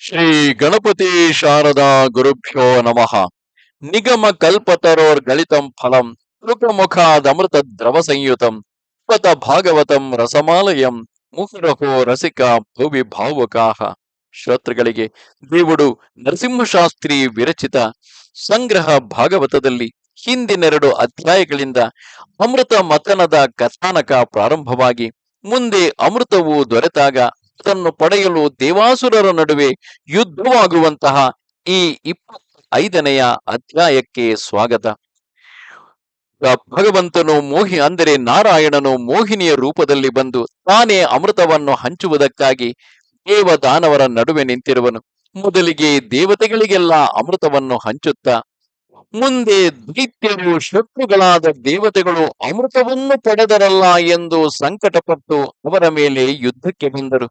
ಶ್ರೀ ಗಣಪತಿ ಶಾರದಾ ಗುರುಭ್ಯೋ ನಮಃ. ನಿಗಮ ಕಲ್ಪತರೋರ್ಗಳಿತಂ ಫಲಂ ಋಕಮುಖಾದಮೃತ ದ್ರವ ಸಂಯುತಂ ಪತ ಭಾಗವತಂ ರಸಮಾಲಯಂ ಮುಹುರಹೋ ರಸಿಕ ಭುವಿ ಭಾವುಕಾಹ. ಶ್ರೋತೃಗಳಿಗೆ ದೇವುಡು ನರಸಿಂಹಶಾಸ್ತ್ರಿ ವಿರಚಿತ ಸಂಗ್ರಹ ಭಾಗವತದಲ್ಲಿ ಹಿಂದಿನೆರಡು ಅಧ್ಯಾಯಗಳಿಂದ ಅಮೃತ ಮಥನದ ಕಥಾನಕ ಪ್ರಾರಂಭವಾಗಿ ಮುಂದೆ ಅಮೃತವು ದೊರೆತಾಗ ಅದನ್ನು ಪಡೆಯಲು ದೇವಾಸುರರ ನಡುವೆ ಯುದ್ಧವಾಗುವಂತಹ ಈ 25ನೆಯ ಅಧ್ಯಾಯಕ್ಕೆ ಸ್ವಾಗತ. ಭಗವಂತನು ಅಂದರೆ ನಾರಾಯಣನು ಮೋಹಿನಿಯ ರೂಪದಲ್ಲಿ ಬಂದು ತಾನೇ ಅಮೃತವನ್ನು ಹಂಚುವುದಕ್ಕಾಗಿ ದೇವದಾನವರ ನಡುವೆ ನಿಂತಿರುವನು. ಮೊದಲಿಗೆ ದೇವತೆಗಳಿಗೆಲ್ಲ ಅಮೃತವನ್ನು ಹಂಚುತ್ತಾ ಮುಂದೆ ದೈತ್ಯರು ಶತ್ರುಗಳಾದ ದೇವತೆಗಳು ಅಮೃತವನ್ನು ಪಡೆದರಲ್ಲ ಎಂದು ಸಂಕಟಪಟ್ಟು ಅವರ ಮೇಲೆ ಯುದ್ಧಕ್ಕೆ ಬಂದರು.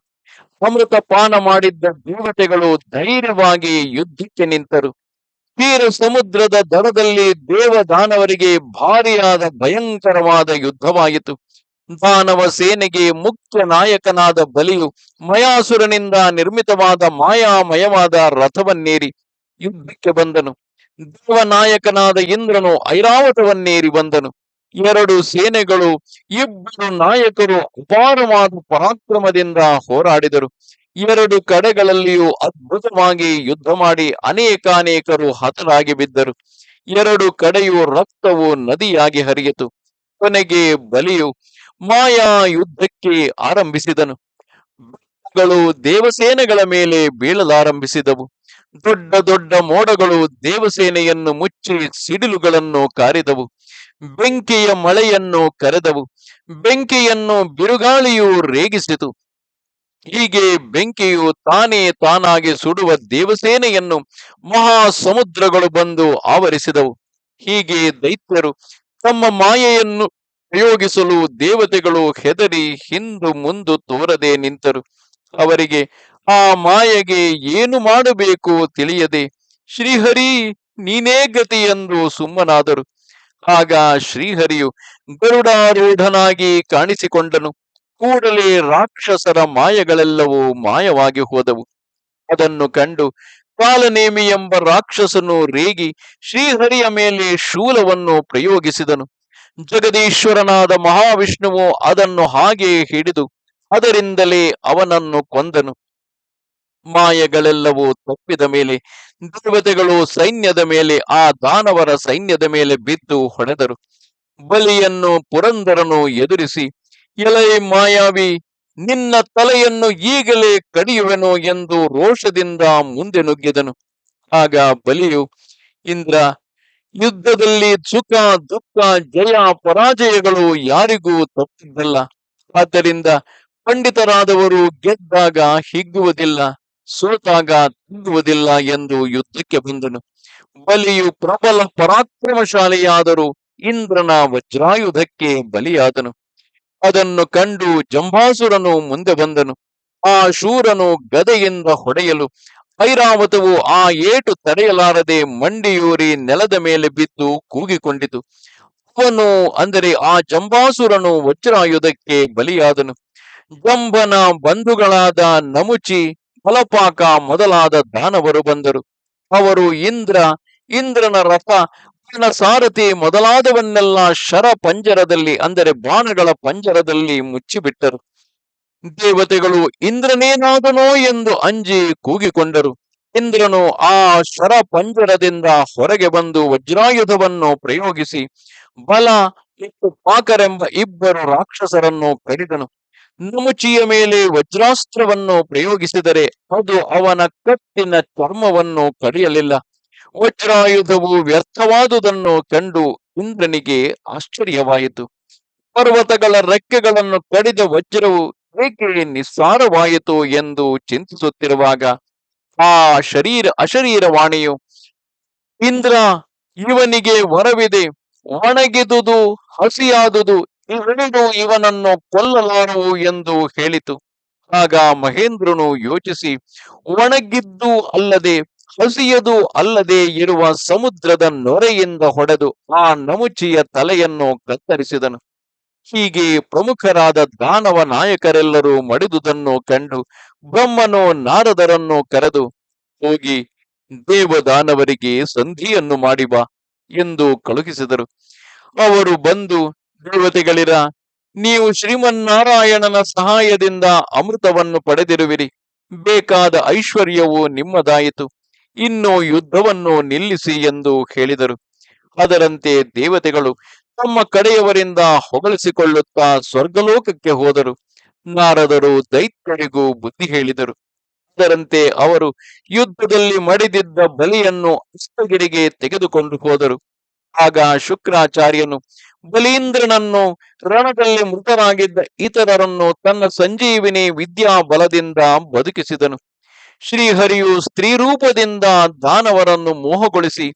ಅಮೃತ ಪಾನ ಮಾಡಿದ್ದ ದೇವತೆಗಳು ಧೈರ್ಯವಾಗಿ ಯುದ್ಧಕ್ಕೆ ನಿಂತರು. ಕ್ಷೀರ ಸಮುದ್ರದ ದಡದಲ್ಲಿ ದೇವದಾನವರಿಗೆ ಭಾರಿಯಾದ ಭಯಂಕರವಾದ ಯುದ್ಧವಾಯಿತು. ದಾನವ ಸೇನೆಗೆ ಮುಖ್ಯ ನಾಯಕನಾದ ಬಲಿಯು ಮಯಾಸುರನಿಂದ ನಿರ್ಮಿತವಾದ ಮಾಯಾಮಯವಾದ ರಥವನ್ನೇರಿ ಯುದ್ಧಕ್ಕೆ ಬಂದನು. ದೇವನಾಯಕನಾದ ಇಂದ್ರನು ಐರಾವತವನ್ನೇರಿ ಬಂದನು. ಎರಡು ಸೇನೆಗಳು, ಇಬ್ಬರು ನಾಯಕರು ಅಪಾರವಾದ ಪರಾಕ್ರಮದಿಂದ ಹೋರಾಡಿದರು. ಎರಡು ಕಡೆಗಳಲ್ಲಿಯೂ ಅದ್ಭುತವಾಗಿ ಯುದ್ಧ ಮಾಡಿ ಅನೇಕಾನೇಕರು ಹತರಾಗಿ ಬಿದ್ದರು. ಎರಡು ಕಡೆಯೂ ರಕ್ತವು ನದಿಯಾಗಿ ಹರಿಯಿತು. ಕೊನೆಗೆ ಬಲಿಯು ಮಾಯಾ ಯುದ್ಧಕ್ಕೆ ಆರಂಭಿಸಿದನು. ಬೆಟ್ಟಗಳು ದೇವಸೇನೆಗಳ ಮೇಲೆ ಬೀಳಲಾರಂಭಿಸಿದವು. ದೊಡ್ಡ ದೊಡ್ಡ ಮೋಡಗಳು ದೇವಸೇನೆಯನ್ನು ಮುಚ್ಚಿ ಸಿಡಿಲುಗಳನ್ನು ಕಾರಿದವು. ಬೆಂಕಿಯ ಮಳೆಯನ್ನು ಕರೆದವು. ಬೆಂಕಿಯನ್ನು ಬಿರುಗಾಳಿಯು ರೇಗಿಸಿತು. ಹೀಗೆ ಬೆಂಕಿಯು ತಾನಾಗಿ ಸುಡುವ ದೇವಸೇನೆಯನ್ನು ಮಹಾ ಸಮುದ್ರಗಳು ಬಂದು ಆವರಿಸಿದವು. ಹೀಗೆ ದೈತ್ಯರು ತಮ್ಮ ಮಾಯೆಯನ್ನು ಪ್ರಯೋಗಿಸಲು ದೇವತೆಗಳು ಹೆದರಿ ಹಿಂದು ಮುಂದು ತೋರದೆ ನಿಂತರು. ಅವರಿಗೆ ಆ ಮಾಯೆಗೆ ಏನು ಮಾಡಬೇಕು ತಿಳಿಯದೆ ಶ್ರೀಹರಿ ನೀನೇ ಗತಿ ಎಂದು ಸುಮ್ಮನಾದರು. ಆಗ ಶ್ರೀಹರಿಯು ಗರುಡಾರೂಢನಾಗಿ ಕಾಣಿಸಿಕೊಂಡನು. ಕೂಡಲೇ ರಾಕ್ಷಸರ ಮಾಯಗಳೆಲ್ಲವೂ ಮಾಯವಾಗಿ ಹೋದವು. ಅದನ್ನು ಕಂಡು ಕಾಲನೇಮಿ ಎಂಬ ರಾಕ್ಷಸನು ರೇಗಿ ಶ್ರೀಹರಿಯ ಮೇಲೆ ಶೂಲವನ್ನು ಪ್ರಯೋಗಿಸಿದನು. ಜಗದೀಶ್ವರನಾದ ಮಹಾವಿಷ್ಣುವು ಅದನ್ನು ಹಾಗೆ ಹಿಡಿದು ಅದರಿಂದಲೇ ಅವನನ್ನು ಕೊಂದನು. ಮಾಯಗಳೆಲ್ಲವೂ ತಪ್ಪಿದ ಮೇಲೆ ದೇವತೆಗಳು ಸೈನ್ಯದ ಮೇಲೆ, ಆ ದಾನವರ ಸೈನ್ಯದ ಮೇಲೆ ಬಿದ್ದು ಹೊಡೆದರು. ಬಲಿಯನ್ನು ಪುರಂದರನು ಎದುರಿಸಿ, ಎಲೈ ಮಾಯಾವಿ, ನಿನ್ನ ತಲೆಯನ್ನು ಈಗಲೇ ಕಡಿಯುವೆನು ಎಂದು ರೋಷದಿಂದ ಮುಂದೆ ನುಗ್ಗಿದನು. ಆಗ ಬಲಿಯು, ಇಂದ್ರ, ಯುದ್ಧದಲ್ಲಿ ಸುಖ ದುಃಖ ಜಯ ಪರಾಜಯಗಳು ಯಾರಿಗೂ ತಪ್ಪಿದ್ದಲ್ಲ. ಆದ್ದರಿಂದ ಪಂಡಿತರಾದವರು ಗೆದ್ದಾಗ ಹಿಗ್ಗುವುದಿಲ್ಲ, ಸೋತಾಗ ತಿದ್ದುವುದಿಲ್ಲ ಎಂದು ಯುದ್ಧಕ್ಕೆ ಬಂದನು. ಬಲಿಯು ಪ್ರಬಲ ಪರಾಕ್ರಮಶಾಲಿಯಾದರೂ ಇಂದ್ರನ ವಜ್ರಾಯುಧಕ್ಕೆ ಬಲಿಯಾದನು. ಅದನ್ನು ಕಂಡು ಜಂಬಾಸುರನು ಮುಂದೆ ಬಂದನು. ಆ ಶೂರನು ಗದೆಯಿಂದ ಹೊಡೆಯಲು ಐರಾವತವು ಆ ಏಟು ತಡೆಯಲಾರದೆ ಮಂಡಿಯೂರಿ ನೆಲದ ಮೇಲೆ ಬಿದ್ದು ಕೂಗಿಕೊಂಡಿತು. ಅವನು ಆ ಜಂಬಾಸುರನು ವಜ್ರಾಯುಧಕ್ಕೆ ಬಲಿಯಾದನು. ಜಂಬನ ಬಂಧುಗಳಾದ ನಮುಚಿ, ಫಲಪಾಕ ಮೊದಲಾದ ದಾನವರು ಬಂದರು. ಅವರು ಇಂದ್ರನ ರಥ, ಸಾರಥಿ ಮೊದಲಾದವನ್ನೆಲ್ಲ ಶರ ಪಂಜರದಲ್ಲಿ ಬಾಣಗಳ ಪಂಜರದಲ್ಲಿ ಮುಚ್ಚಿಬಿಟ್ಟರು. ದೇವತೆಗಳು ಇಂದ್ರನೇನಾದನೋ ಎಂದು ಅಂಜಿ ಕೂಗಿಕೊಂಡರು. ಇಂದ್ರನು ಆ ಶರ ಪಂಜರದಿಂದ ಹೊರಗೆ ಬಂದು ವಜ್ರಾಯುಧವನ್ನು ಪ್ರಯೋಗಿಸಿ ಬಲ ಮತ್ತು ಪಾಕರೆಂಬ ಇಬ್ಬರು ರಾಕ್ಷಸರನ್ನು ಕಡಿದನು. ನಮುಚಿಯ ಮೇಲೆ ವಜ್ರಾಸ್ತ್ರವನ್ನು ಪ್ರಯೋಗಿಸಿದರೆ ಅದು ಅವನ ಕತ್ತಿನ ಚರ್ಮವನ್ನು ಕಡಿಯಲಿಲ್ಲ. ವಜ್ರಾಯುಧವು ವ್ಯರ್ಥವಾದುದನ್ನು ಕಂಡು ಇಂದ್ರನಿಗೆ ಆಶ್ಚರ್ಯವಾಯಿತು. ಪರ್ವತಗಳ ರೆಕ್ಕೆಗಳನ್ನು ಕಡಿದ ವಜ್ರವು ಏಕೆ ನಿಸ್ಸಾರವಾಯಿತು ಎಂದು ಚಿಂತಿಸುತ್ತಿರುವಾಗ ಆ ಅಶರೀರವಾಣಿಯು, ಇಂದ್ರ, ಇವನಿಗೆ ವರವಿದೆ, ಒಣಗಿದುದು ಹಸಿಯಾದುದು ಇವೆರಡು ಇವನನ್ನು ಕೊಲ್ಲಲಾರವು ಎಂದು ಹೇಳಿತು. ಆಗ ಮಹೇಂದ್ರನು ಯೋಚಿಸಿ, ಒಣಗಿದ್ದು ಅಲ್ಲದೆ ಹಸಿಯದು ಅಲ್ಲದೆ ಇರುವ ಸಮುದ್ರದ ನೊರೆಯಿಂದ ಹೊಡೆದು ಆ ನಮುಚಿಯ ತಲೆಯನ್ನು ಕತ್ತರಿಸಿದನು. ಹೀಗೆ ಪ್ರಮುಖರಾದ ದಾನವ ನಾಯಕರೆಲ್ಲರೂ ಮಡಿದುದನ್ನು ಕಂಡು ಬ್ರಹ್ಮನು ನಾರದರನ್ನು ಕರೆದು, ಹೋಗಿ ದೇವದಾನವರಿಗೆ ಸಂಧಿಯನ್ನು ಮಾಡಿ ಬಾ ಎಂದು ಕಳುಹಿಸಿದರು. ಅವರು ಬಂದು, ದೇವತೆಗಳಿರ, ನೀವು ಶ್ರೀಮನ್ನಾರಾಯಣನ ಸಹಾಯದಿಂದ ಅಮೃತವನ್ನು ಪಡೆದಿರುವಿರಿ, ಬೇಕಾದ ಐಶ್ವರ್ಯವು ನಿಮ್ಮದಾಯಿತು, ಇನ್ನು ಯುದ್ಧವನ್ನು ನಿಲ್ಲಿಸಿ ಎಂದು ಹೇಳಿದರು. ಅದರಂತೆ ದೇವತೆಗಳು ತಮ್ಮ ಕಡೆಯವರಿಂದ ಹೊಗಳಿಸಿಕೊಳ್ಳುತ್ತಾ ಸ್ವರ್ಗಲೋಕಕ್ಕೆ ಹೋದರು. ನಾರದರು ದೈತ್ಯರಿಗೂ ಬುದ್ಧಿ ಹೇಳಿದರು. ಅದರಂತೆ ಅವರು ಯುದ್ಧದಲ್ಲಿ ಮಡಿದಿದ್ದ ಬಲಿಯನ್ನು ಅಷ್ಟಗಿರಿಗೆ ತೆಗೆದುಕೊಂಡು ಹೋದರು. ಆಗ ಶುಕ್ರಾಚಾರ್ಯನು ಬಲೀಂದ್ರನನ್ನು, ರಣದಲ್ಲಿ ಮೃತರಾಗಿದ್ದ ಇತರರನ್ನು ತನ್ನ ಸಂಜೀವಿನಿ ವಿದ್ಯಾ ಬಲದಿಂದ ಬದುಕಿಸಿದನು. ಶ್ರೀಹರಿಯು ಸ್ತ್ರೀ ರೂಪದಿಂದ ದಾನವರನ್ನು ಮೋಹಗೊಳಿಸಿ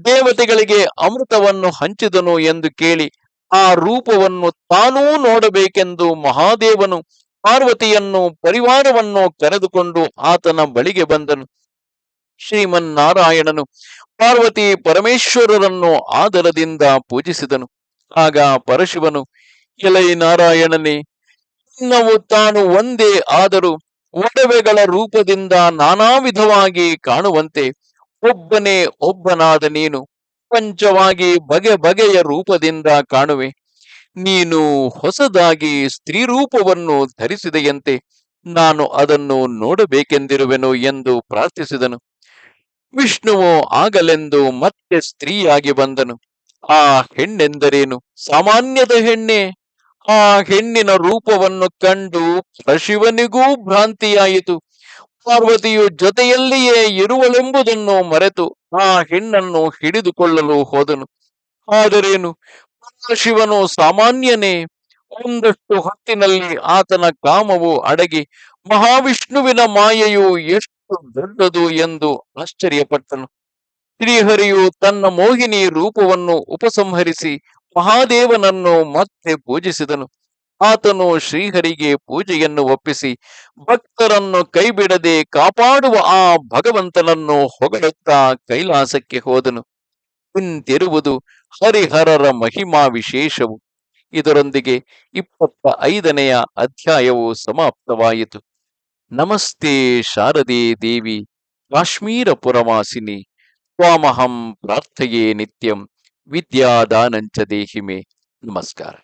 ದೇವತೆಗಳಿಗೆ ಅಮೃತವನ್ನು ಹಂಚಿದನು ಎಂದು ಕೇಳಿ ಆ ರೂಪವನ್ನು ತಾನೂ ನೋಡಬೇಕೆಂದು ಮಹಾದೇವನು ಪಾರ್ವತಿಯನ್ನು ಪರಿವಾರವನ್ನು ಕರೆದುಕೊಂಡು ಆತನ ಬಳಿಗೆ ಬಂದನು. ಶ್ರೀಮನ್ನಾರಾಯಣನು ಪಾರ್ವತಿ ಪರಮೇಶ್ವರರನ್ನು ಆದರದಿಂದ ಪೂಜಿಸಿದನು. ಆಗ ಪರಶಿವನು, ಎಲೈ ನಾರಾಯಣನೇ, ಚಿನ್ನವು ತಾನು ಒಂದೇ ಆದರೂ ಒಡವೆಗಳ ರೂಪದಿಂದ ನಾನಾ ವಿಧವಾಗಿ ಕಾಣುವಂತೆ ಒಬ್ಬನೇ ಒಬ್ಬನಾದ ನೀನು ಪಂಚವಾಗಿ ಬಗೆ ಬಗೆಯ ರೂಪದಿಂದ ಕಾಣುವೆ. ನೀನು ಹೊಸದಾಗಿ ಸ್ತ್ರೀ ರೂಪವನ್ನು ಧರಿಸಿದೆಯಂತೆ ನಾನು ಅದನ್ನು ನೋಡಬೇಕೆಂದಿರುವೆನು ಎಂದು ಪ್ರಾರ್ಥಿಸಿದನು. ವಿಷ್ಣುವು ಆಗಲೆಂದು ಮತ್ತೆ ಸ್ತ್ರೀಯಾಗಿ ಬಂದನು. ಆ ಹೆಣ್ಣೆಂದರೇನು? ಸಾಮಾನ್ಯದ ಹೆಣ್ಣೆ. ಆ ಹೆಣ್ಣಿನ ರೂಪವನ್ನು ಕಂಡು ಶಿವನಿಗೂ ಭ್ರಾಂತಿಯಾಯಿತು. ಪಾರ್ವತಿಯು ಜೊತೆಯಲ್ಲಿಯೇ ಇರುವಳೆಂಬುದನ್ನು ಮರೆತು ಆ ಹೆಣ್ಣನ್ನು ಹಿಡಿದುಕೊಳ್ಳಲು ಹೋದನು. ಆದರೇನು, ಶಿವನು ಸಾಮಾನ್ಯನೇ? ಒಂದಷ್ಟು ಹೊತ್ತಿನಲ್ಲಿ ಆತನ ಕಾಮವು ಅಡಗಿ ಮಹಾವಿಷ್ಣುವಿನ ಮಾಯೆಯು ಎಷ್ಟು ದೊಡ್ಡದು ಎಂದು ಆಶ್ಚರ್ಯಪಟ್ಟನು. ಶ್ರೀಹರಿಯು ತನ್ನ ಮೋಹಿನಿ ರೂಪವನ್ನು ಉಪಸಂಹರಿಸಿ ಮಹಾದೇವನನ್ನು ಮತ್ತೆ ಪೂಜಿಸಿದನು. ಆತನು ಶ್ರೀಹರಿಗೆ ಪೂಜೆಯನ್ನು ಒಪ್ಪಿಸಿ ಭಕ್ತರನ್ನು ಕೈಬಿಡದೆ ಕಾಪಾಡುವ ಆ ಭಗವಂತನನ್ನು ಹೊಗಳುತ್ತಾ ಕೈಲಾಸಕ್ಕೆ ಹೋದನು. ಇಂತಿರುವುದು ಹರಿಹರರ ಮಹಿಮಾ ವಿಶೇಷವು. ಇದರೊಂದಿಗೆ 25ನೆಯ ಅಧ್ಯಾಯವು ಸಮಾಪ್ತವಾಯಿತು. ನಮಸ್ತೆ ಶಾರದೆ ದೇವಿ ಕಾಶ್ಮೀರ ಪುರವಾಸಿನಿ. ತ್ವಾಮಹಂ ಪ್ರಾರ್ಥಯೇ ನಿತ್ಯಂ ವಿದ್ಯಾದಾನಂಚ ದೇಹಿಮೆ. ನಮಸ್ಕಾರ.